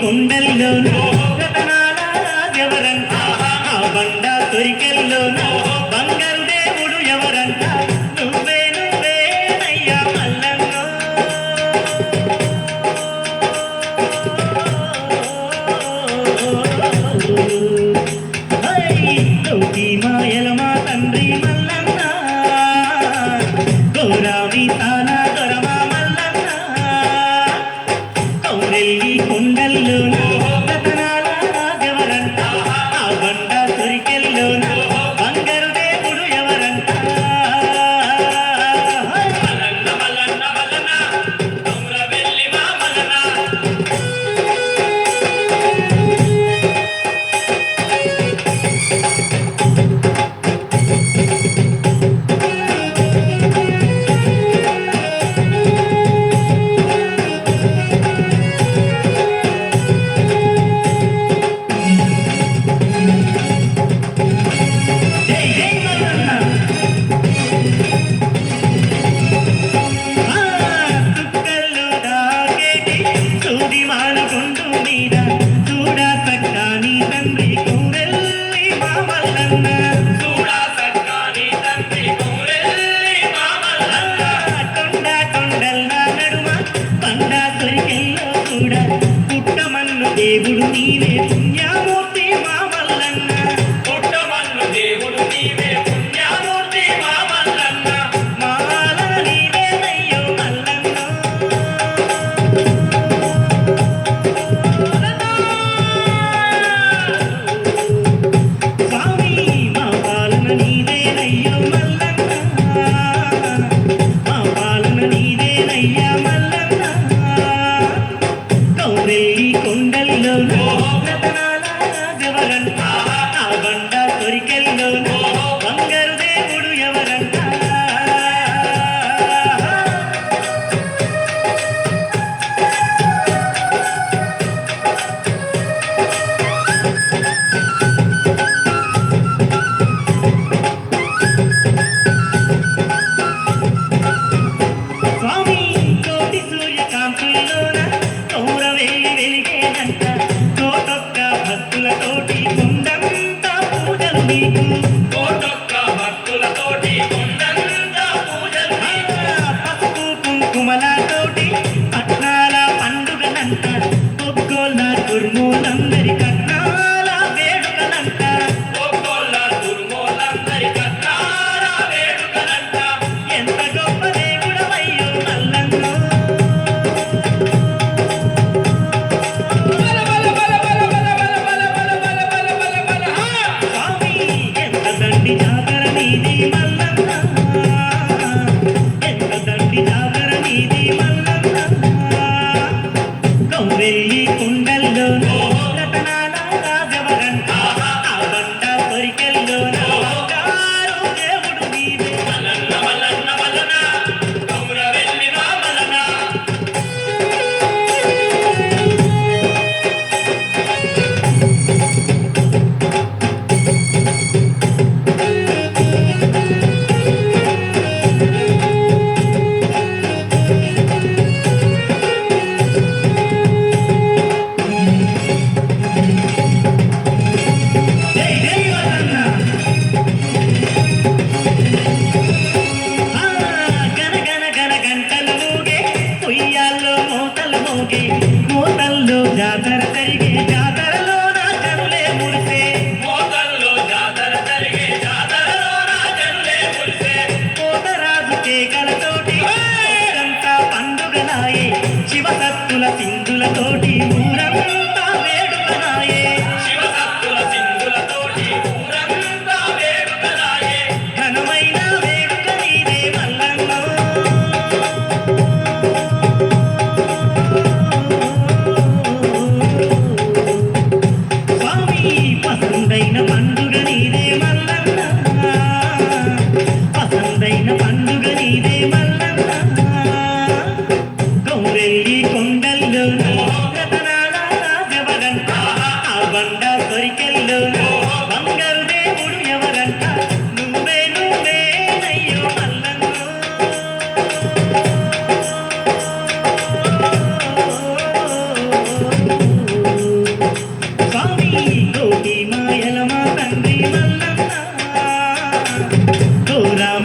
కొండల్లోనూ రతనాల ఎవరంట, ఆ బండ తొరికెల్లోనూ బంగారు దేవుడు ఎవరంట, నువ్వే నువ్వేనయ్యా మల్లన్నో. కోటి మాయల మా తండ్రి మల్లన్న, గౌరావి తానా దొరమా మల్లన్న, కౌరెల్లి కొండల్లోనూ రతనాల ఎవరంట, ఆ బండ తొరికెల్లోనూ బంగారు దేవుడు ఎవరంట. మల్లన్న మల్లన్న మల్లన్న కౌరవెల్లి మా మల్లన్న. దేవుడు నీవే పుణ్యమూర్తి మా మల్లన్న, పుట్టమన్ను దేవుడు నీవే పుణ్యమూర్తి మా మల్లన్న, మాల నీవేనయ్యో మల్లన్న. స్వామి మా పాలన నీవేనయ్యో మల్లన్న, మా పాలన నీవేనయ్యా మల్లన్న. కౌరెల్లి కొండల్లోనూ రతనాల ఎవరంట, ఆ బండ తొరికెల్లోనూ బంగారు దేవుడు ఎవరంట. ఓ రామ